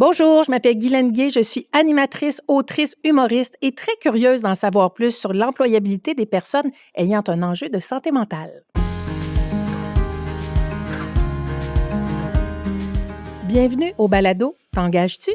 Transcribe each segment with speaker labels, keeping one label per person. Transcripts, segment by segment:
Speaker 1: Bonjour, je m'appelle Guylaine Gay, je suis animatrice, autrice, humoriste et très curieuse d'en savoir plus sur l'employabilité des personnes ayant un enjeu de santé mentale. Bienvenue au balado T'engages-tu?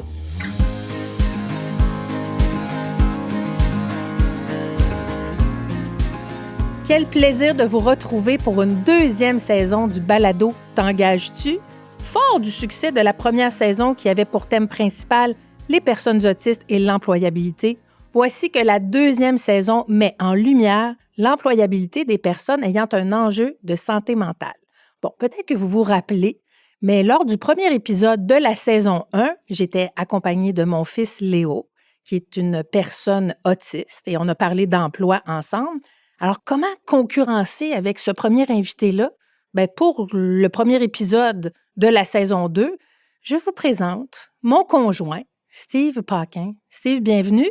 Speaker 1: Quel plaisir de vous retrouver pour une deuxième saison du balado T'engages-tu? Fort du succès de la première saison qui avait pour thème principal les personnes autistes et l'employabilité, voici que la deuxième saison met en lumière l'employabilité des personnes ayant un enjeu de santé mentale. Bon, peut-être que vous vous rappelez, mais lors du premier épisode de la saison 1, j'étais accompagnée de mon fils Léo, qui est une personne autiste, et on a parlé d'emploi ensemble. Alors, comment concurrencer avec ce premier invité-là? Bien, pour le premier épisode de la saison 2, je vous présente mon conjoint, Steve Paquin. Steve, bienvenue.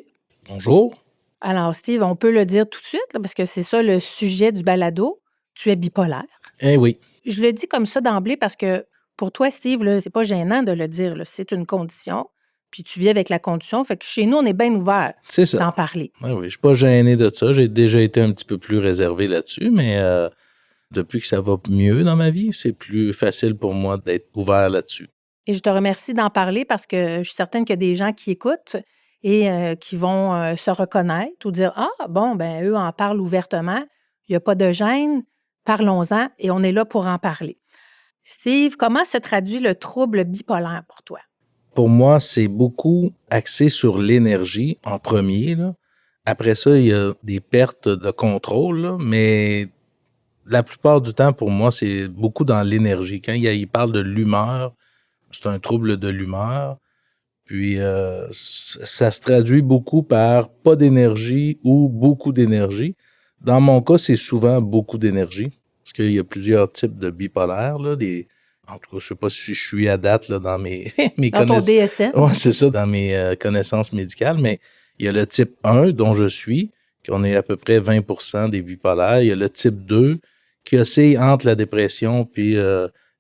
Speaker 2: Bonjour.
Speaker 1: Alors, Steve, on peut le dire tout de suite, là, parce que c'est ça le sujet du balado. Tu es bipolaire.
Speaker 2: Eh oui.
Speaker 1: Je le dis comme ça d'emblée parce que pour toi, Steve, là, c'est pas gênant de le dire. Là. C'est une condition, puis tu vis avec la condition. Fait que chez nous, on est bien ouvert d'en parler.
Speaker 2: Oui, je suis pas gêné de ça. J'ai déjà été un petit peu plus réservé là-dessus, mais depuis que ça va mieux dans ma vie, c'est plus facile pour moi d'être ouvert là-dessus.
Speaker 1: Et je te remercie d'en parler parce que je suis certaine qu'il y a des gens qui écoutent et qui vont se reconnaître ou dire « Ah, bon, ben eux en parlent ouvertement. Il n'y a pas de gêne. Parlons-en et on est là pour en parler. » Steve, comment se traduit le trouble bipolaire pour toi?
Speaker 2: Pour moi, c'est beaucoup axé sur l'énergie en premier, là. Après ça, il y a des pertes de contrôle, là, mais la plupart du temps, pour moi, c'est beaucoup dans l'énergie. Quand il parle de l'humeur, c'est un trouble de l'humeur. Puis, ça se traduit beaucoup par pas d'énergie ou beaucoup d'énergie. Dans mon cas, c'est souvent beaucoup d'énergie, parce qu'il y a plusieurs types de bipolaires, là, en tout cas, je sais pas si je suis à date là, dans mes
Speaker 1: dans ton DSM?
Speaker 2: Ouais, c'est ça, dans mes connaissances médicales, mais il y a le type 1 dont je suis, qu'on est à peu près 20% des bipolaires. Il y a le type 2 qui oscille entre la dépression puis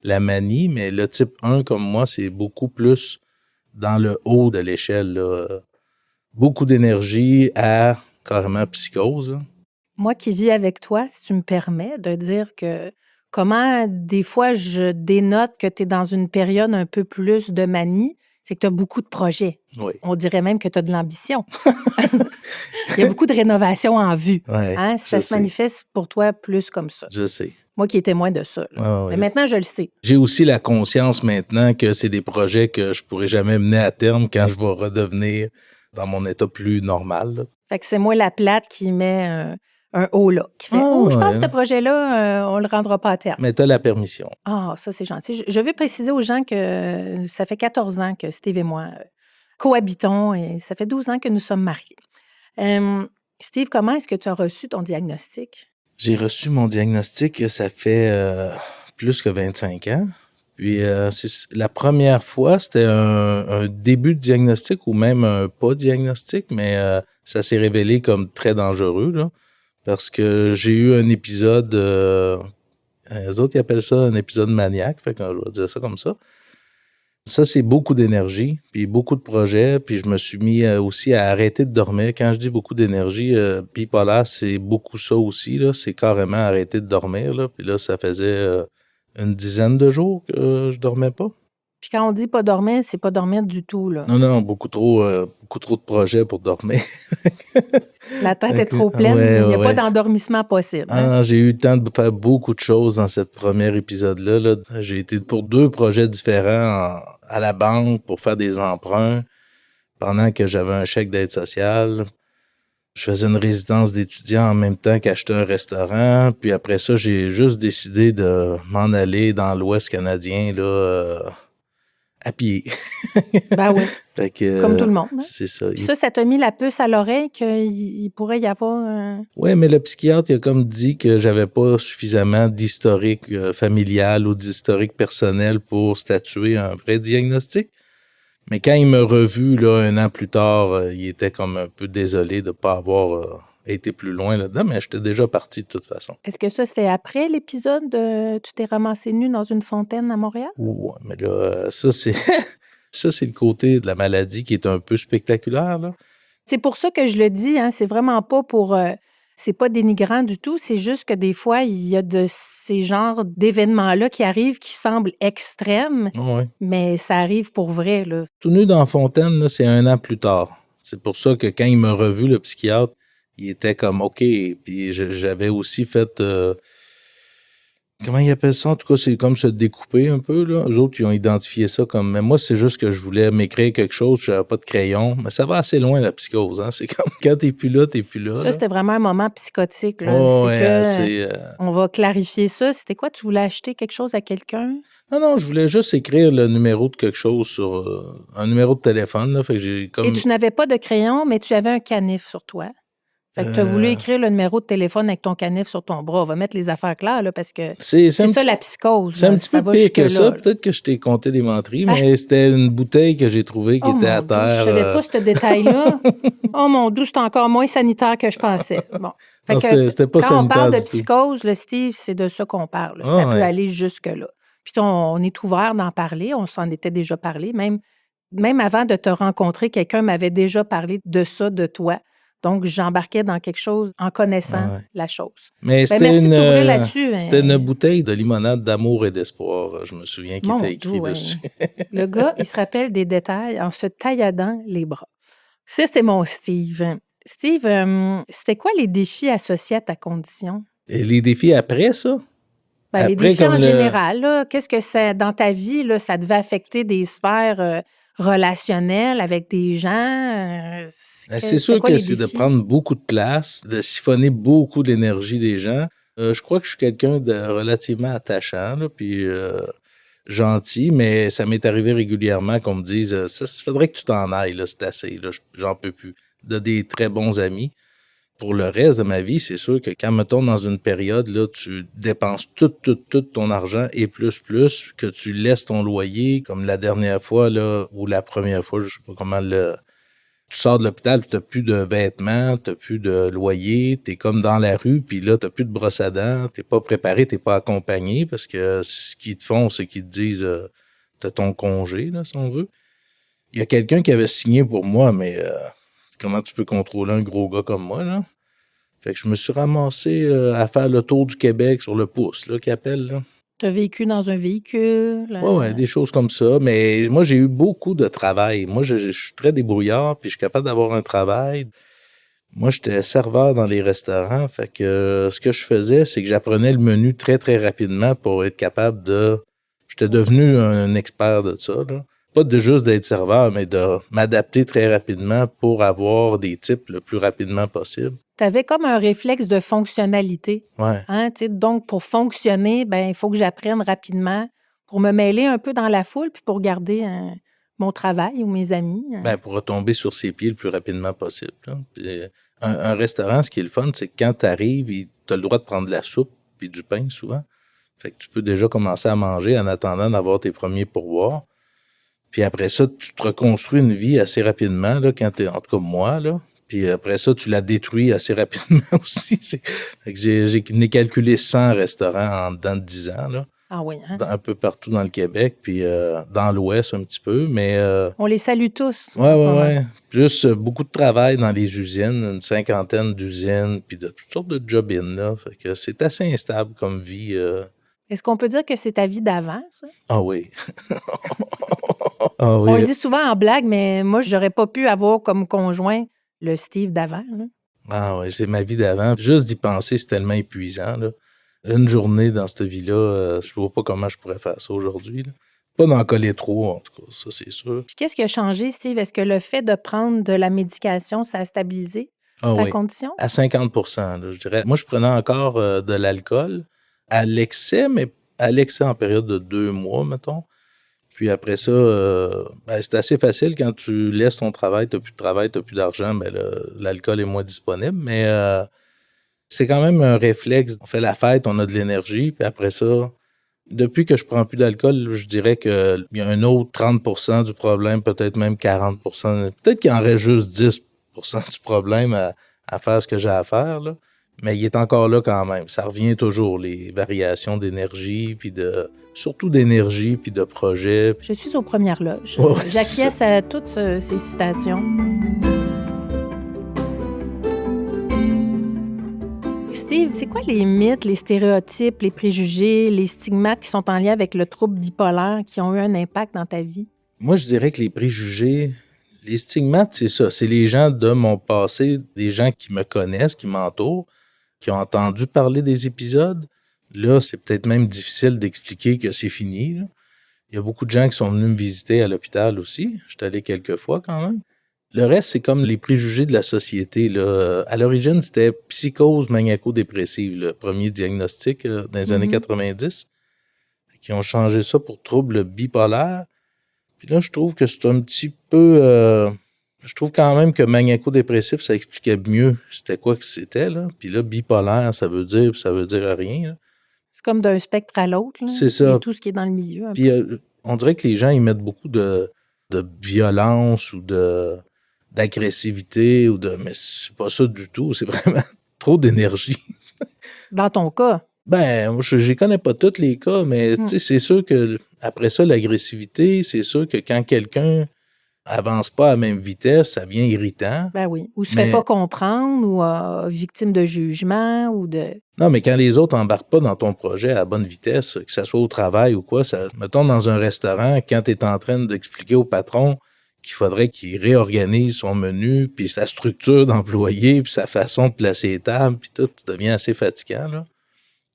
Speaker 2: la manie, mais le type 1, comme moi, c'est beaucoup plus dans le haut de l'échelle, là. Beaucoup d'énergie à carrément psychose, là.
Speaker 1: Moi qui vis avec toi, si tu me permets de dire que comment des fois je dénote que tu es dans une période un peu plus de manie, c'est que tu as beaucoup de projets.
Speaker 2: Oui.
Speaker 1: On dirait même que tu as de l'ambition. Il y a beaucoup de rénovations en vue.
Speaker 2: Ouais,
Speaker 1: hein? Ça se manifeste pour toi plus comme ça.
Speaker 2: Je sais.
Speaker 1: Moi qui est témoin de ça. Mais maintenant, je le sais.
Speaker 2: J'ai aussi la conscience maintenant que c'est des projets que je pourrais jamais mener à terme quand je vais redevenir dans mon état plus normal, là.
Speaker 1: Fait que c'est moi la plate qui met un haut là, qui fait « Oh, je pense que ce projet-là, on le rendra pas à terme. »
Speaker 2: Mais tu as la permission.
Speaker 1: Ah, ça, c'est gentil. Je veux préciser aux gens que ça fait 14 ans que Steve et moi cohabitons et ça fait 12 ans que nous sommes mariés. Steve, comment est-ce que tu as reçu ton diagnostic?
Speaker 2: J'ai reçu mon diagnostic, ça fait plus que 25 ans. Puis la première fois, c'était un début de diagnostic ou même un pas diagnostic, mais ça s'est révélé comme très dangereux, là, parce que j'ai eu un épisode, les autres ils appellent ça un épisode maniaque, fait que je vais dire ça comme ça. Ça, c'est beaucoup d'énergie, puis beaucoup de projets, puis je me suis mis aussi à arrêter de dormir. Quand je dis beaucoup d'énergie, bipolaire, c'est beaucoup ça aussi, là. C'est carrément arrêter de dormir, là. Puis là, ça faisait une dizaine de jours que je dormais pas.
Speaker 1: Puis quand on dit pas dormir, c'est pas dormir du tout, là.
Speaker 2: Non, beaucoup trop de projets pour dormir.
Speaker 1: La tête est trop pleine, il n'y a pas d'endormissement possible.
Speaker 2: Hein? J'ai eu le temps de faire beaucoup de choses dans ce premier épisode-là, là. J'ai été pour 2 projets différents à la banque pour faire des emprunts pendant que j'avais un chèque d'aide sociale. Je faisais une résidence d'étudiant en même temps qu'acheter un restaurant. Puis après ça, j'ai juste décidé de m'en aller dans l'Ouest canadien, là, à pied.
Speaker 1: Ben oui, comme tout le monde. Hein?
Speaker 2: C'est ça.
Speaker 1: Puis ça t'a mis la puce à l'oreille qu'il pourrait y avoir un...
Speaker 2: Oui, mais le psychiatre, il a comme dit que j'avais pas suffisamment d'historique familial ou d'historique personnel pour statuer un vrai diagnostic. Mais quand il m'a revu, là, 1 an plus tard, il était comme un peu désolé de ne pas avoir été plus loin là-dedans, mais j'étais déjà parti de toute façon.
Speaker 1: Est-ce que ça, c'était après l'épisode de tu t'es ramassé nu dans une fontaine à Montréal?
Speaker 2: Ouais, mais là, ça, c'est Ça, c'est le côté de la maladie qui est un peu spectaculaire, là.
Speaker 1: C'est pour ça que je le dis, hein, c'est vraiment pas pour... c'est pas dénigrant du tout, c'est juste que des fois, il y a de ces genres d'événements-là qui arrivent qui semblent extrêmes,
Speaker 2: Ouais.
Speaker 1: mais ça arrive pour vrai, là.
Speaker 2: Tout nu dans Fontaine, là, c'est 1 an plus tard. C'est pour ça que quand il m'a revu, le psychiatre, il était comme OK. Puis j'avais aussi fait... comment ils appellent ça? En tout cas, c'est comme se découper un peu, là. Eux autres, ils ont identifié ça comme... Mais moi, c'est juste que je voulais m'écrire quelque chose, je n'avais pas de crayon. Mais ça va assez loin, la psychose, hein. C'est comme quand t'es plus là,
Speaker 1: Ça,
Speaker 2: là.
Speaker 1: c'était vraiment un moment psychotique, là.
Speaker 2: Oh,
Speaker 1: C'est
Speaker 2: ouais,
Speaker 1: que...
Speaker 2: assez...
Speaker 1: On va clarifier ça. C'était quoi? Tu voulais acheter quelque chose à quelqu'un?
Speaker 2: Non, je voulais juste écrire le numéro de quelque chose sur... un numéro de téléphone, là. Fait que j'ai comme...
Speaker 1: Et tu n'avais pas de crayon, mais tu avais un canif sur toi. Fait que tu as voulu écrire le numéro de téléphone avec ton canif sur ton bras. On va mettre les affaires claires, là, parce que c'est ça la psychose.
Speaker 2: C'est
Speaker 1: là.
Speaker 2: un petit
Speaker 1: Ça
Speaker 2: peu
Speaker 1: va
Speaker 2: pire que ça.
Speaker 1: jusque-là, là.
Speaker 2: Peut-être que je t'ai conté des menteries, mais c'était une bouteille que j'ai trouvée qui
Speaker 1: Oh
Speaker 2: était à
Speaker 1: mon Dieu,
Speaker 2: terre.
Speaker 1: je savais pas ce détail-là. Oh mon Dieu, c'est encore moins sanitaire que je pensais. Bon. Fait
Speaker 2: Non,
Speaker 1: que
Speaker 2: c'était pas
Speaker 1: quand on parle de
Speaker 2: sanitaire du tout.
Speaker 1: psychose, le Steve, c'est de ça qu'on parle.
Speaker 2: Ah,
Speaker 1: Ça peut
Speaker 2: ouais.
Speaker 1: aller jusque-là. Puis on est ouvert d'en parler. On s'en était déjà parlé. Même avant de te rencontrer, quelqu'un m'avait déjà parlé de ça, de toi. Donc, j'embarquais dans quelque chose en connaissant
Speaker 2: Ouais.
Speaker 1: la chose.
Speaker 2: Mais
Speaker 1: Ben,
Speaker 2: c'était
Speaker 1: merci de t'ouvrir là-dessus.
Speaker 2: c'était une
Speaker 1: hein.
Speaker 2: bouteille de limonade d'amour et d'espoir, je me souviens, qui
Speaker 1: Mon
Speaker 2: était écrit
Speaker 1: Dieu, ouais.
Speaker 2: dessus.
Speaker 1: Le gars, il se rappelle des détails en se tailladant les bras. Ça, c'est mon Steve. Steve, c'était quoi les défis associés à ta condition?
Speaker 2: Et les défis après ça?
Speaker 1: Ben, les
Speaker 2: Après,
Speaker 1: défis
Speaker 2: comme
Speaker 1: en
Speaker 2: le-
Speaker 1: général, là, qu'est-ce que ça, dans ta vie, là, ça devait affecter des sphères relationnelles avec des gens?
Speaker 2: C'est
Speaker 1: C'était
Speaker 2: sûr
Speaker 1: quoi
Speaker 2: que
Speaker 1: les
Speaker 2: c'est de
Speaker 1: défis?
Speaker 2: prendre beaucoup de place, de siphonner beaucoup d'énergie des gens. Je crois que je suis quelqu'un de relativement attachant, là, puis gentil, mais ça m'est arrivé régulièrement qu'on me dise ça faudrait que tu t'en ailles, là, c'est assez, là, j'en peux plus. De des très bons amis. Pour le reste de ma vie, c'est sûr que quand, mettons, dans une période, là, tu dépenses tout ton argent et plus, que tu laisses ton loyer, comme la dernière fois, là, ou la première fois, je sais pas comment tu sors de l'hôpital, tu n'as plus de vêtements, tu n'as plus de loyer, tu es comme dans la rue, puis là, tu n'as plus de brosse à dents, tu n'es pas préparé, tu n'es pas accompagné, parce que ce qu'ils te font, c'est qu'ils te disent tu as ton congé, là, si on veut. Il y a quelqu'un qui avait signé pour moi, mais comment tu peux contrôler un gros gars comme moi, là? Fait que je me suis ramassé à faire le tour du Québec sur le pouce, là, qu'ils appellent, là.
Speaker 1: Tu as vécu dans un véhicule?
Speaker 2: Ouais, des choses comme ça. Mais moi, j'ai eu beaucoup de travail. Moi, je suis très débrouillard, puis je suis capable d'avoir un travail. Moi, j'étais serveur dans les restaurants. Fait que ce que je faisais, c'est que j'apprenais le menu très, très rapidement pour être capable de... J'étais devenu un expert de ça, là. Pas de juste d'être serveur, mais de m'adapter très rapidement pour avoir des types le plus rapidement possible.
Speaker 1: Tu avais comme un réflexe de fonctionnalité.
Speaker 2: Ouais.
Speaker 1: Hein, tu sais, donc, pour fonctionner, ben, il faut que j'apprenne rapidement pour me mêler un peu dans la foule puis pour garder mon travail ou mes amis.
Speaker 2: Ben, pour retomber sur ses pieds le plus rapidement possible, là. Puis, un restaurant, ce qui est le fun, c'est que quand tu arrives, tu as le droit de prendre de la soupe puis du pain souvent. Fait que tu peux déjà commencer à manger en attendant d'avoir tes premiers pourboires. Puis après ça, tu te reconstruis une vie assez rapidement, là, quand t'es, en tout cas moi, là. Puis après ça, tu la détruis assez rapidement aussi. Fait que j'ai calculé 100 restaurants en dedans de 10 ans, là.
Speaker 1: Ah oui, hein?
Speaker 2: Un peu partout dans le Québec, puis dans l'Ouest un petit peu, mais...
Speaker 1: On les salue tous
Speaker 2: Ouais,
Speaker 1: en ce moment.
Speaker 2: ouais. Plus beaucoup de travail dans les usines, une 50aine d'usines, puis de toutes sortes de job-in, là. Fait que c'est assez instable comme vie.
Speaker 1: Est-ce qu'on peut dire que c'est ta vie d'avant, ça?
Speaker 2: Ah oui. Ah
Speaker 1: On le
Speaker 2: oui.
Speaker 1: dit souvent en blague, mais moi, j'aurais pas pu avoir comme conjoint le Steve d'avant, là.
Speaker 2: Ah oui, c'est ma vie d'avant. Juste d'y penser, c'est tellement épuisant, là. Une journée dans cette vie-là, je vois pas comment je pourrais faire ça aujourd'hui, là. Pas d'en coller trop, en tout cas, ça, c'est sûr.
Speaker 1: Puis qu'est-ce qui a changé, Steve? Est-ce que le fait de prendre de la médication, ça a stabilisé
Speaker 2: Ah
Speaker 1: ta
Speaker 2: oui.
Speaker 1: condition?
Speaker 2: À 50%, là, je dirais. Moi, je prenais encore de l'alcool à l'excès, mais à l'excès en période de 2 mois, mettons. Puis après ça, ben, c'est assez facile quand tu laisses ton travail, tu n'as plus de travail, tu n'as plus d'argent, ben, l'alcool est moins disponible. Mais c'est quand même un réflexe. On fait la fête, on a de l'énergie, puis après ça, depuis que je prends plus d'alcool, je dirais qu'il y a un autre 30% du problème, peut-être même 40%. Peut-être qu'il en reste juste 10% du problème à faire ce que j'ai à faire, là. Mais il est encore là quand même. Ça revient toujours, les variations d'énergie, puis surtout d'énergie, puis de projet.
Speaker 1: Je suis aux premières loges.
Speaker 2: Ouais,
Speaker 1: J'acquiesce à toutes ces citations. Steve, c'est quoi les mythes, les stéréotypes, les préjugés, les stigmates qui sont en lien avec le trouble bipolaire qui ont eu un impact dans ta vie?
Speaker 2: Moi, je dirais que les préjugés, les stigmates, c'est ça. C'est les gens de mon passé, des gens qui me connaissent, qui m'entourent, qui ont entendu parler des épisodes. Là, c'est peut-être même difficile d'expliquer que c'est fini, là. Il y a beaucoup de gens qui sont venus me visiter à l'hôpital aussi. Je suis allé quelques fois quand même. Le reste, c'est comme les préjugés de la société, là. À l'origine, c'était psychose maniaco-dépressive, le premier diagnostic dans les années 90, qui ont changé ça pour trouble bipolaire. Puis là, je trouve que c'est un petit peu... je trouve quand même que maniaco-dépressif, ça expliquait mieux c'était quoi que c'était, là. Puis là, bipolaire, ça veut dire rien, là.
Speaker 1: C'est comme d'un spectre à l'autre, là.
Speaker 2: C'est ça.
Speaker 1: Et tout ce qui est dans le milieu.
Speaker 2: Puis on dirait que les gens, ils mettent beaucoup de violence ou d'agressivité mais c'est pas ça du tout. C'est vraiment trop d'énergie.
Speaker 1: Dans ton cas.
Speaker 2: Ben, moi, je connais pas tous les cas, mais tu sais, c'est sûr que après ça, l'agressivité, c'est sûr que quand quelqu'un avance pas à la même vitesse, ça devient irritant.
Speaker 1: Ben oui. Ou se fait pas comprendre, ou victime de jugement, ou de...
Speaker 2: Non, mais quand les autres embarquent pas dans ton projet à la bonne vitesse, que ce soit au travail ou quoi, mettons dans un restaurant, quand tu es en train d'expliquer au patron qu'il faudrait qu'il réorganise son menu, puis sa structure d'employé, puis sa façon de placer les tables, puis tout, ça devient assez fatigant, là.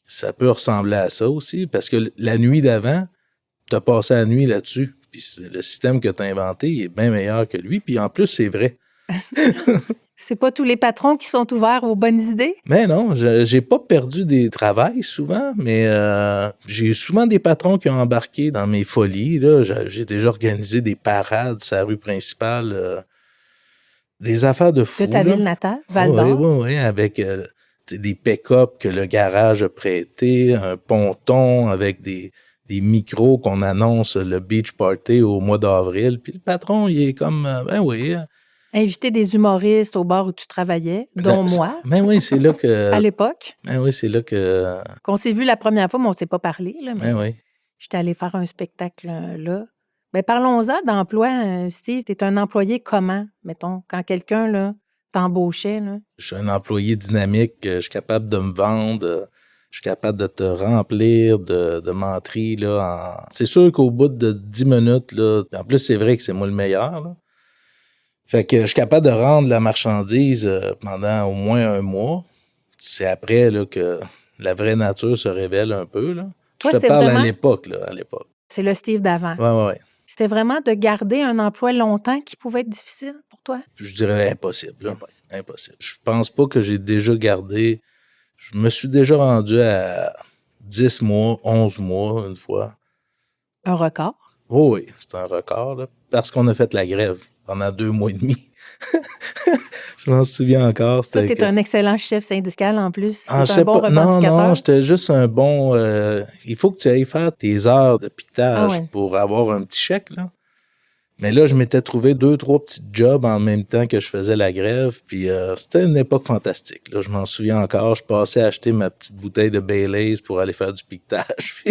Speaker 2: Ça peut ressembler à ça aussi, parce que la nuit d'avant, tu as passé la nuit là-dessus, puis le système que tu as inventé il est bien meilleur que lui, puis en plus, c'est vrai.
Speaker 1: C'est pas tous les patrons qui sont ouverts aux bonnes idées?
Speaker 2: Mais non, j'ai pas perdu des travails souvent, mais j'ai eu souvent des patrons qui ont embarqué dans mes folies, là. J'ai déjà organisé des parades sur la rue principale, des affaires de fou.
Speaker 1: De ta ville natale, Val-d'Or?
Speaker 2: Oui, avec des pick-up que le garage a prêté, un ponton avec des micros qu'on annonce le beach party au mois d'avril. Puis le patron, il est comme, ben oui.
Speaker 1: Inviter des humoristes au bar où tu travaillais, dont moi.
Speaker 2: Ben oui, c'est là que...
Speaker 1: À l'époque.
Speaker 2: Ben oui, c'est là que...
Speaker 1: Qu'on s'est vu la première fois, mais on ne s'est pas parlé. Là, mais
Speaker 2: ben oui.
Speaker 1: J'étais allée faire un spectacle là. Ben, parlons-en d'emploi, Steve. Tu es un employé comment, mettons, quand quelqu'un là, t'embauchait? Là?
Speaker 2: Je suis un employé dynamique, je suis capable de me vendre, je suis capable de te remplir de menteries, là. C'est sûr qu'au bout de 10 minutes, là, en plus, c'est vrai que c'est moi le meilleur, là. Fait que je suis capable de rendre la marchandise pendant au moins un mois. C'est après là, que la vraie nature se révèle un peu, là.
Speaker 1: Toi,
Speaker 2: je te parle
Speaker 1: vraiment...
Speaker 2: à l'époque, là, à l'époque.
Speaker 1: C'est le Steve d'avant.
Speaker 2: Oui.
Speaker 1: C'était vraiment de garder un emploi longtemps qui pouvait être difficile pour toi?
Speaker 2: Je dirais impossible, là. Impossible. Je pense pas que j'ai déjà gardé... Je me suis déjà rendu à 10 mois, 11 mois, une fois.
Speaker 1: Un record?
Speaker 2: Oh oui, c'est un record, là, parce qu'on a fait la grève pendant 2 mois et demi. Je m'en souviens encore.
Speaker 1: Toi, tu es un excellent chef syndical en plus. C'est
Speaker 2: un bon revendicateur. Non, j'étais juste un bon... il faut que tu ailles faire tes heures de piquetage pour avoir un petit chèque, là. Mais là, je m'étais trouvé 2-3 petits jobs en même temps que je faisais la grève, puis c'était une époque fantastique, là. Je m'en souviens encore. Je passais acheter ma petite bouteille de Baileys pour aller faire du piquetage.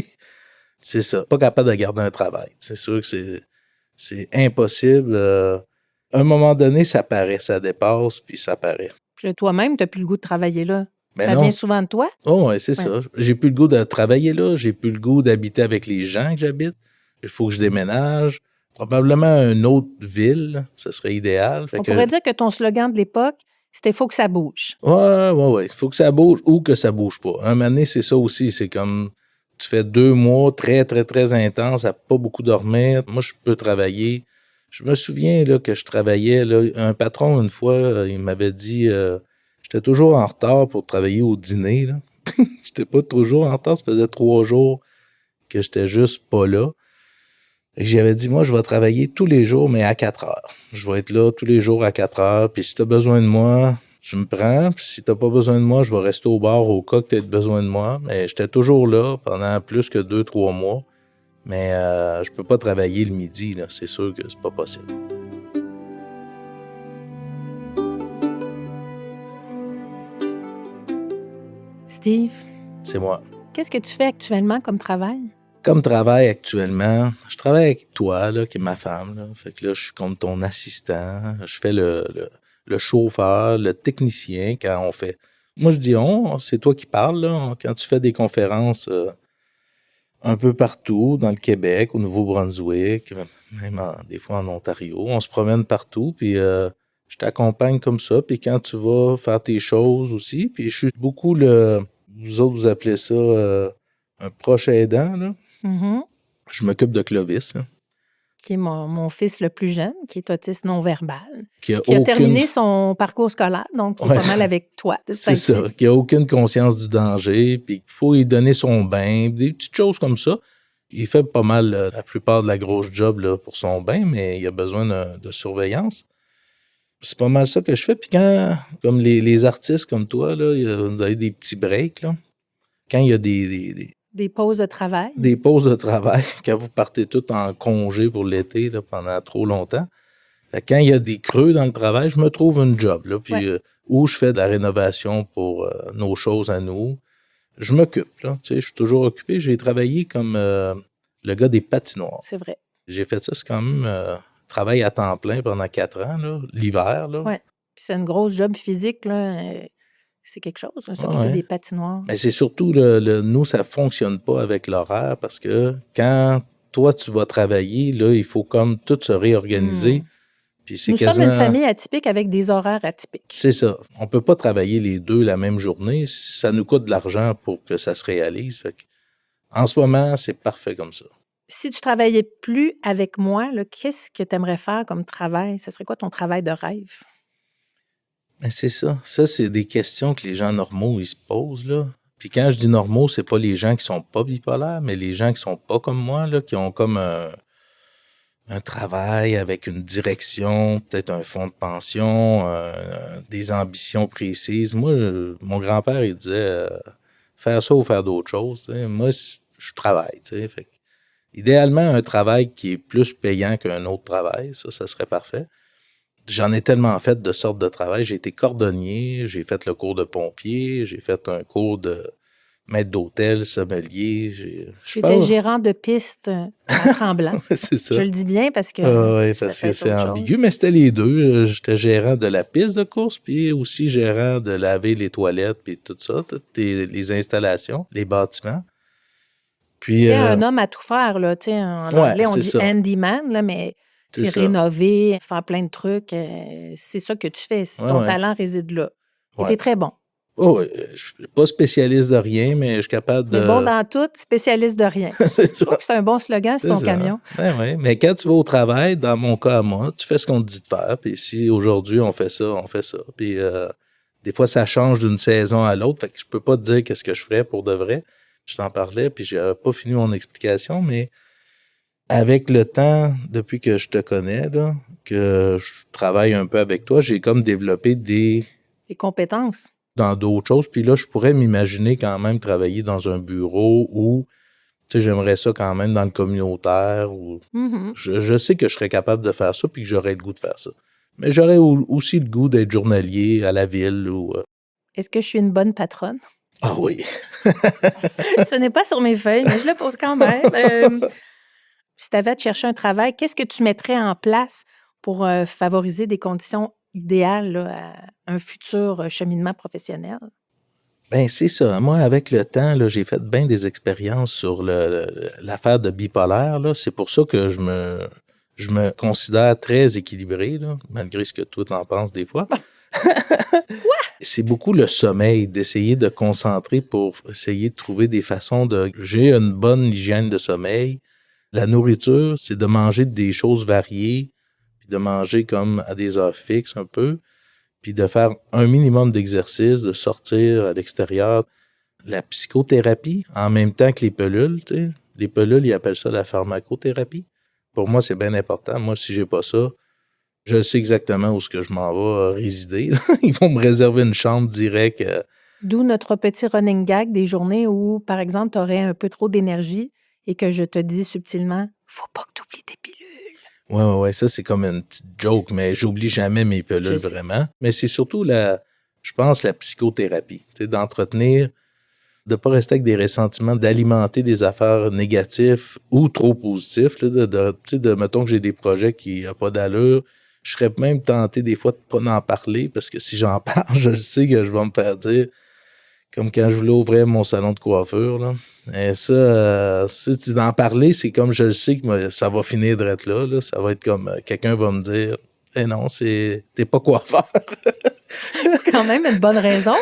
Speaker 2: C'est ça. Pas capable de garder un travail. C'est sûr que c'est impossible. À un moment donné, ça paraît, ça dépasse, puis ça paraît.
Speaker 1: Puis toi-même, tu n'as plus le goût de travailler là. Mais ça vient souvent de toi?
Speaker 2: Oh, oui, c'est ça. J'ai plus le goût de travailler là. J'ai plus le goût d'habiter avec les gens que j'habite. Il faut que je déménage. Probablement une autre ville, ce serait idéal.
Speaker 1: On pourrait dire que ton slogan de l'époque, c'était « faut que ça bouge ».
Speaker 2: Oui. Il faut que ça bouge ou que ça bouge pas. Un moment donné, c'est ça aussi. C'est comme tu fais 2 mois très, très, très intenses à pas beaucoup dormir. Moi, je peux travailler. Je me souviens là, que je travaillais. Là, un patron, une fois, il m'avait dit j'étais toujours en retard pour travailler au dîner. Là. J'étais pas toujours en retard. Ça faisait 3 jours que j'étais juste pas là. Et j'avais dit, moi, je vais travailler tous les jours, mais à 4 heures. Je vais être là tous les jours à 4 heures. Puis si tu as besoin de moi, tu me prends. Puis si tu n'as pas besoin de moi, je vais rester au bar au cas que tu aies besoin de moi. Mais j'étais toujours là pendant plus que 2-3 mois. Mais je peux pas travailler le midi, là. C'est sûr que c'est pas possible.
Speaker 1: Steve,
Speaker 2: C'est moi.
Speaker 1: qu'est-ce que tu fais actuellement comme travail?
Speaker 2: Comme travail actuellement, je travaille avec toi, là, qui est ma femme. Là. Fait que là, je suis comme ton assistant. Je fais le chauffeur, le technicien quand on fait. Moi, je dis on, c'est toi qui parles, là. Quand tu fais des conférences un peu partout, dans le Québec, au Nouveau-Brunswick, même des fois en Ontario, on se promène partout, puis je t'accompagne comme ça. Puis quand tu vas faire tes choses aussi, puis je suis beaucoup vous autres, vous appelez ça un proche aidant, là.
Speaker 1: Mhm.
Speaker 2: Je m'occupe de Clovis, là,
Speaker 1: Qui est mon fils le plus jeune, qui est autiste non-verbal,
Speaker 2: qui a
Speaker 1: qui a
Speaker 2: aucune...
Speaker 1: terminé son parcours scolaire, donc qui est
Speaker 2: Ouais,
Speaker 1: pas mal avec toi.
Speaker 2: c'est ça, qui a aucune conscience du danger, puis qu'il faut lui donner son bain, des petites choses comme ça. Il fait pas mal la plupart de la grosse job là, pour son bain, mais il a besoin de surveillance. C'est pas mal ça que je fais. Puis quand, comme les artistes comme toi, là, vous avez des petits breaks, là, quand il y a
Speaker 1: Des pauses de travail.
Speaker 2: des pauses de travail, quand vous partez tous en congé pour l'été là, pendant trop longtemps, fait que quand il y a des creux dans le travail, je me trouve une job, là, puis
Speaker 1: Ouais.
Speaker 2: où je fais de la rénovation pour nos choses à nous. Je m'occupe, là, tu sais, je suis toujours occupé. J'ai travaillé comme le gars des patinoires.
Speaker 1: C'est vrai.
Speaker 2: J'ai fait ça, c'est quand même travail à temps plein pendant 4 ans, là, l'hiver, là.
Speaker 1: Ouais. Puis c'est une grosse job physique, là. C'est quelque chose, hein, s'occuper
Speaker 2: Ouais.
Speaker 1: des patinoires.
Speaker 2: Mais c'est surtout, nous, ça fonctionne pas avec l'horaire parce que quand toi, tu vas travailler, là, il faut comme tout se réorganiser. Puis c'est
Speaker 1: Nous sommes
Speaker 2: quasiment...
Speaker 1: une famille atypique avec des horaires atypiques.
Speaker 2: C'est ça. On peut pas travailler les deux la même journée. Ça nous coûte de l'argent pour que ça se réalise. Fait que, en ce moment, c'est parfait comme ça.
Speaker 1: Si tu travaillais plus avec moi, là, qu'est-ce que tu aimerais faire comme travail? Ce serait quoi ton travail de rêve?
Speaker 2: Mais c'est ça. Ça, c'est des questions que les gens normaux, ils se posent, là. Puis quand je dis normaux, c'est pas les gens qui sont pas bipolaires, mais les gens qui sont pas comme moi, là, qui ont comme un travail avec une direction, peut-être un fonds de pension, des ambitions précises. Moi, mon grand-père, il disait faire ça ou faire d'autres choses. T'sais. Moi, je travaille. Fait que, idéalement, un travail qui est plus payant qu'un autre travail, ça serait parfait. J'en ai tellement fait de sortes de travail. J'ai été cordonnier, j'ai fait le cours de pompier, j'ai fait un cours de maître d'hôtel, sommelier.
Speaker 1: Tu étais gérant de piste à Tremblant.
Speaker 2: C'est ça.
Speaker 1: Je le dis bien parce que
Speaker 2: oui, parce que c'est ambigu, mais c'était les deux. J'étais gérant de la piste de course, puis aussi gérant de laver les toilettes, puis tout ça, toutes les installations, les bâtiments. Puis,
Speaker 1: tu un homme à tout faire, là. En anglais, on dit
Speaker 2: ça.
Speaker 1: handyman, là, mais rénover, faire plein de trucs, c'est ça que tu fais. Ton talent réside là. Et tu es très bon.
Speaker 2: Oh, je suis pas spécialiste de rien, mais je suis capable de...
Speaker 1: Mais bon dans tout, spécialiste de rien. Je trouve que c'est un bon slogan sur ton camion.
Speaker 2: Oui, mais quand tu vas au travail, dans mon cas à moi, tu fais ce qu'on te dit de faire. Puis si aujourd'hui on fait ça, on fait ça. Puis des fois, ça change d'une saison à l'autre. Fait que je peux pas te dire qu'est-ce que je ferais pour de vrai. Je t'en parlais, puis j'ai pas fini mon explication, mais avec le temps, depuis que je te connais, là, que je travaille un peu avec toi, j'ai comme développé des
Speaker 1: compétences
Speaker 2: dans d'autres choses. Puis là, je pourrais m'imaginer quand même travailler dans un bureau où, tu sais, j'aimerais ça quand même dans le communautaire. Ou je sais que je serais capable de faire ça puis que j'aurais le goût de faire ça. Mais j'aurais aussi le goût d'être journalier à la ville. Ou.
Speaker 1: Est-ce que je suis une bonne patronne?
Speaker 2: Ah oui!
Speaker 1: Ce n'est pas sur mes feuilles, mais je le pose quand même. Si tu avais à te chercher un travail, qu'est-ce que tu mettrais en place pour favoriser des conditions idéales là, à un futur cheminement professionnel?
Speaker 2: Ben c'est ça. Moi, avec le temps, là, j'ai fait bien des expériences sur l'affaire de bipolaire. Là. C'est pour ça que je me considère très équilibré, là, malgré ce que toi t'en penses des fois. C'est beaucoup le sommeil, d'essayer de concentrer pour essayer de trouver des façons de... J'ai une bonne hygiène de sommeil. La nourriture, c'est de manger des choses variées, puis de manger comme à des heures fixes un peu, puis de faire un minimum d'exercice, de sortir à l'extérieur. La psychothérapie, en même temps que les pelules, tu sais. Les pelules, ils appellent ça la pharmacothérapie. Pour moi, c'est bien important. Moi, si j'ai pas ça, je sais exactement où est-ce que je m'en vais résider. Ils vont me réserver une chambre directe.
Speaker 1: D'où notre petit running gag des journées où, par exemple, tu aurais un peu trop d'énergie et que je te dis subtilement, faut pas que tu oublies tes pilules.
Speaker 2: Ouais, ça, c'est comme une petite joke, mais j'oublie jamais mes pelules vraiment. Mais c'est surtout je pense, la psychothérapie, tu sais, d'entretenir de pas rester avec des ressentiments, d'alimenter des affaires négatives ou trop positifs, là, tu sais, mettons que j'ai des projets qui n'ont pas d'allure, je serais même tenté des fois de pas en parler parce que si j'en parle, je sais que je vais me faire dire, comme quand je voulais ouvrir mon salon de coiffure, là. Et ça, d'en parler, c'est comme je le sais que ça va finir d'être là. Ça va être comme quelqu'un va me dire, non, t'es pas coiffeur.
Speaker 1: C'est quand même une bonne raison.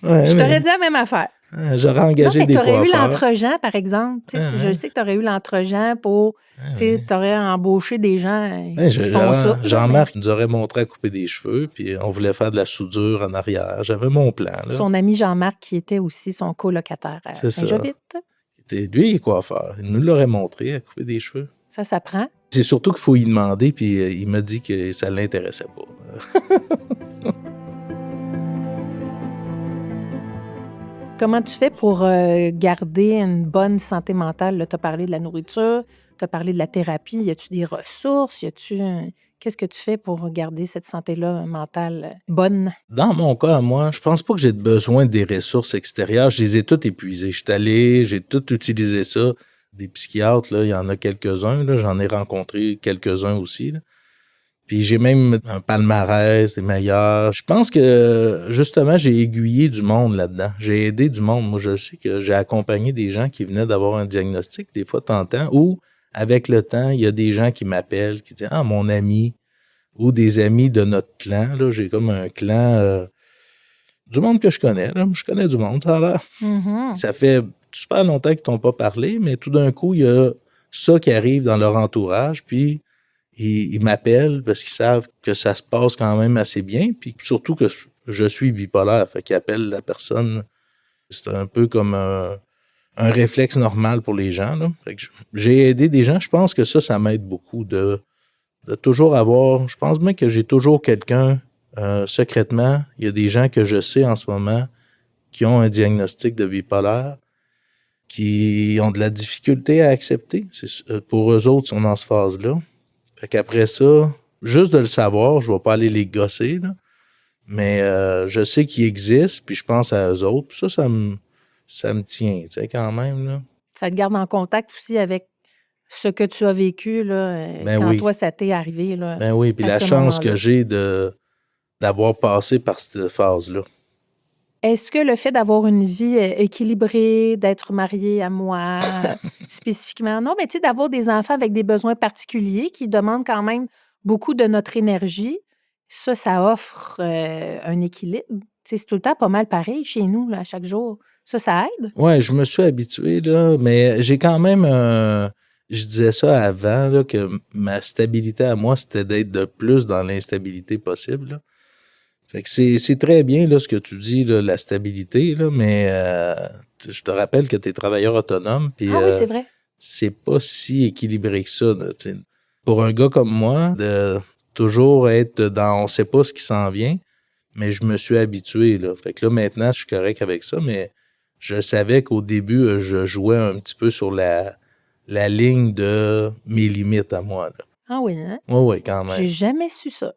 Speaker 2: Ouais,
Speaker 1: Je t'aurais dit la même affaire.
Speaker 2: J'aurais engagé des coiffeurs.
Speaker 1: Tu aurais eu l'entre-gens, par exemple. Je sais que tu aurais eu l'entre-gens pour... Tu aurais embauché des gens qui font ça.
Speaker 2: Jean-Marc nous aurait montré à couper des cheveux, puis on voulait faire de la soudure en arrière. J'avais mon plan. Là.
Speaker 1: Son ami Jean-Marc, qui était aussi son colocataire à Saint-Jovite.
Speaker 2: Lui, il est coiffeur. Il nous l'aurait montré à couper des cheveux.
Speaker 1: Ça s'apprend.
Speaker 2: C'est surtout qu'il faut y demander, puis il m'a dit que ça ne l'intéressait pas.
Speaker 1: Comment tu fais pour garder une bonne santé mentale? Tu as parlé de la nourriture, tu as parlé de la thérapie. Y a-tu des ressources? Qu'est-ce que tu fais pour garder cette santé-là mentale bonne?
Speaker 2: Dans mon cas, moi, je pense pas que j'ai besoin des ressources extérieures. Je les ai toutes épuisées. Je suis allé, j'ai tout utilisé ça. Des psychiatres, là, il y en a quelques-uns. Là, j'en ai rencontré quelques-uns aussi. Là. Puis j'ai même un palmarès des meilleurs. Je pense que, justement, j'ai aiguillé du monde là-dedans. J'ai aidé du monde. Moi, je sais que j'ai accompagné des gens qui venaient d'avoir un diagnostic, des fois tentant, ou avec le temps, il y a des gens qui m'appellent, qui disent « Ah, mon ami », ou des amis de notre clan. Là, j'ai comme un clan du monde que je connais. Là. Je connais du monde, ça a l'air.
Speaker 1: Mm-hmm.
Speaker 2: Ça fait super longtemps qu'ils t'ont pas parlé, mais tout d'un coup, il y a ça qui arrive dans leur entourage, puis ils m'appellent parce qu'ils savent que ça se passe quand même assez bien, puis surtout que je suis bipolaire, fait qu'ils appellent la personne. C'est un peu comme un réflexe normal pour les gens. Là. Fait que j'ai aidé des gens. Je pense que ça m'aide beaucoup de toujours avoir... Je pense bien que j'ai toujours quelqu'un secrètement. Il y a des gens que je sais en ce moment qui ont un diagnostic de bipolaire, qui ont de la difficulté à accepter. Pour eux autres, ils sont dans cette phase-là. Fait qu'après ça, juste de le savoir, je ne vais pas aller les gosser, là, mais je sais qu'ils existent, puis je pense à eux autres. Puis ça me tient, tu sais, quand même. Là.
Speaker 1: Ça te garde en contact aussi avec ce que tu as vécu là, quand toi, ça t'est arrivé. Là,
Speaker 2: ben oui, puis la chance que j'ai d'avoir passé par cette phase-là.
Speaker 1: Est-ce que le fait d'avoir une vie équilibrée, d'être marié à moi, spécifiquement, non, mais tu sais, d'avoir des enfants avec des besoins particuliers qui demandent quand même beaucoup de notre énergie, ça offre un équilibre. Tu sais, c'est tout le temps pas mal pareil chez nous, là, chaque jour. Ça aide?
Speaker 2: Oui, je me suis habitué, là, mais j'ai quand même je disais ça avant, là, que ma stabilité à moi, c'était d'être de plus dans l'instabilité possible, là. Fait que c'est très bien là, ce que tu dis, là, la stabilité, là, mais je te rappelle que tu es travailleur autonome. Puis,
Speaker 1: oui, c'est vrai.
Speaker 2: C'est pas si équilibré que ça. Là, pour un gars comme moi, de toujours être dans on sait pas ce qui s'en vient, mais je me suis habitué. Là. Fait que là, maintenant, je suis correct avec ça, mais je savais qu'au début, je jouais un petit peu sur la ligne de mes limites à moi. Là.
Speaker 1: Ah oui, hein?
Speaker 2: Oui, quand même.
Speaker 1: J'ai jamais su ça.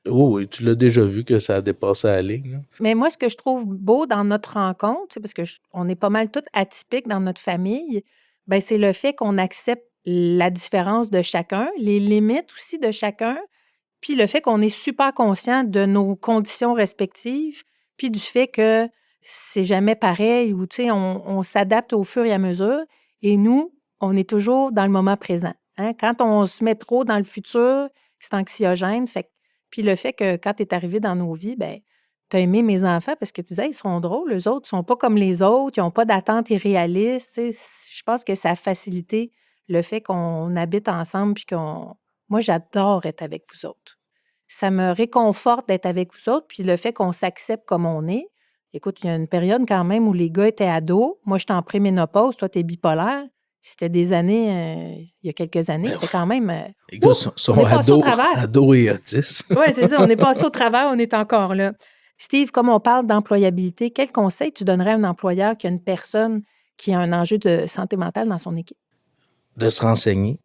Speaker 2: Oui, tu l'as déjà vu que ça a dépassé la ligne. Là.
Speaker 1: Mais moi, ce que je trouve beau dans notre rencontre, c'est parce que on est pas mal toutes atypiques dans notre famille, ben c'est le fait qu'on accepte la différence de chacun, les limites aussi de chacun, puis le fait qu'on est super conscient de nos conditions respectives, puis du fait que c'est jamais pareil ou, tu sais, on s'adapte au fur et à mesure. Et nous, on est toujours dans le moment présent. Hein? Quand on se met trop dans le futur, c'est anxiogène. Puis le fait que quand tu es arrivé dans nos vies, ben tu as aimé mes enfants parce que tu disais, ils sont drôles, eux autres, ils sont pas comme les autres, ils n'ont pas d'attente irréaliste. Tu sais. Je pense que ça a facilité le fait qu'on habite ensemble puis Moi, j'adore être avec vous autres. Ça me réconforte d'être avec vous autres, puis le fait qu'on s'accepte comme on est. Écoute, il y a une période quand même où les gars étaient ados. Moi, j'étais en préménopause, toi, t'es bipolaire. C'était des années, il y a quelques années, c'était quand même...
Speaker 2: les gars sont ados et autistes.
Speaker 1: Oui, c'est ça, on est passé au travers, on est encore là. Steve, comme on parle d'employabilité, quel conseil tu donnerais à un employeur qui a une personne qui a un enjeu de santé mentale dans son équipe?
Speaker 2: De se renseigner,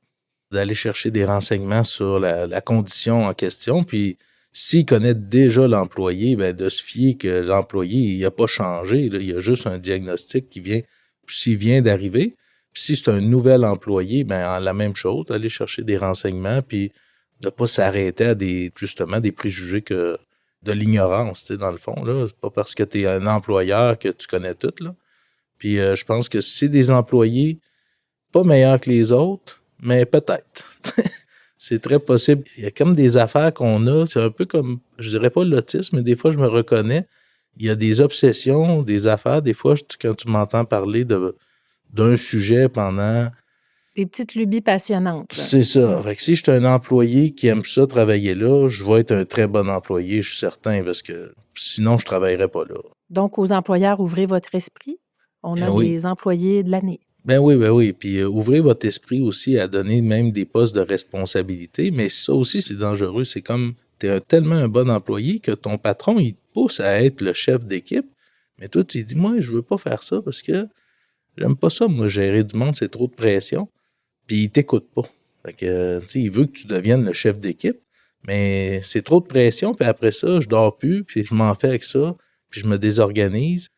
Speaker 2: d'aller chercher des renseignements sur la condition en question. Puis S'il connaît déjà l'employé, ben de se fier que l'employé, il n'a pas changé, là, il y a juste un diagnostic qui vient, s'il vient d'arriver. Puis si c'est un nouvel employé, ben la même chose, aller chercher des renseignements, puis de pas s'arrêter à justement des préjugés de l'ignorance, tu sais, dans le fond, là. C'est pas parce que tu es un employeur que tu connais tout, là. Puis je pense que c'est des employés pas meilleurs que les autres, mais peut-être. C'est très possible. Il y a comme des affaires qu'on a, c'est un peu comme, je dirais pas l'autisme, mais des fois je me reconnais. Il y a des obsessions, des affaires. Des fois, quand tu m'entends parler d'un sujet pendant...
Speaker 1: Des petites lubies passionnantes. Là.
Speaker 2: C'est ça. Fait que si je suis un employé qui aime ça, travailler là, je vais être un très bon employé, je suis certain, parce que sinon, je travaillerais pas là.
Speaker 1: Donc, aux employeurs, ouvrez votre esprit. On a des employés de l'année.
Speaker 2: Ben oui. Puis ouvrez votre esprit aussi à donner même des postes de responsabilité. Mais ça aussi, c'est dangereux. C'est comme, tu es tellement un bon employé que ton patron, il te pousse à être le chef d'équipe. Mais toi, tu dis, moi, je veux pas faire ça parce que j'aime pas ça, moi, gérer du monde, c'est trop de pression. Puis il t'écoute pas. Fait que, tu sais, il veut que tu deviennes le chef d'équipe, mais c'est trop de pression. Puis après ça, je dors plus, puis je m'en fais avec ça, puis je me désorganise.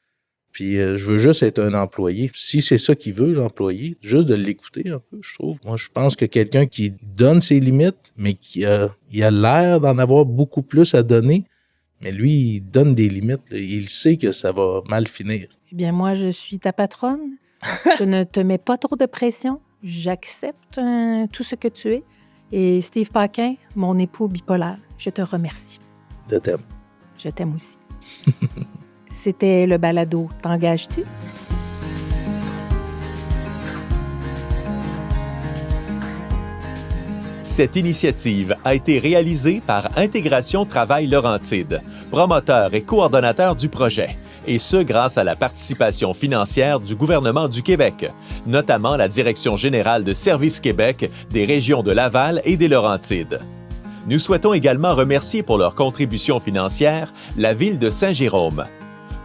Speaker 2: Puis je veux juste être un employé. Si c'est ça qu'il veut, l'employé, juste de l'écouter un peu, je trouve. Moi, je pense que quelqu'un qui donne ses limites, mais il a l'air d'en avoir beaucoup plus à donner, mais lui, il donne des limites. Là. Il sait que ça va mal finir.
Speaker 1: Eh bien, moi, je suis ta patronne. Je ne te mets pas trop de pression. J'accepte tout ce que tu es. Et Steve Paquin, mon époux bipolaire, je te remercie.
Speaker 2: Je t'aime.
Speaker 1: Je t'aime aussi. C'était le balado T'engages-tu?
Speaker 3: Cette initiative a été réalisée par Intégration Travail Laurentide, promoteur et coordonnateur du projet, et ce grâce à la participation financière du gouvernement du Québec, notamment la Direction générale de Services Québec des régions de Laval et des Laurentides. Nous souhaitons également remercier pour leur contribution financière la Ville de Saint-Jérôme,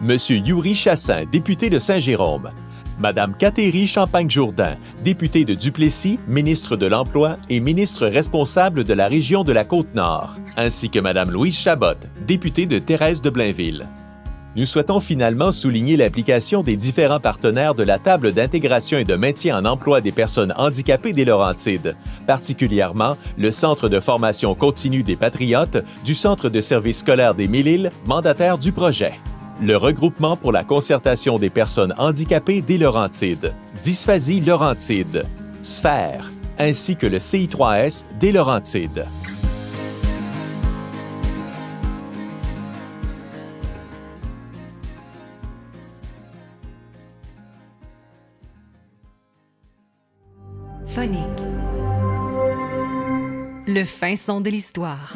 Speaker 3: Monsieur Yuri Chassin, député de Saint-Jérôme, Madame Cathérie Champagne-Jourdain, députée de Duplessis, ministre de l'Emploi et ministre responsable de la région de la Côte-Nord, ainsi que Madame Louise Chabot, députée de Thérèse de Blainville. Nous souhaitons finalement souligner l'implication des différents partenaires de la table d'intégration et de maintien en emploi des personnes handicapées des Laurentides, particulièrement le Centre de formation continue des Patriotes du Centre de services scolaires des Mille-Îles, mandataire du projet. Le Regroupement pour la concertation des personnes handicapées des Laurentides, Dysphasie Laurentide, Sphère, ainsi que le CI3S des Laurentides.
Speaker 4: Phonique. Le fin son de l'histoire.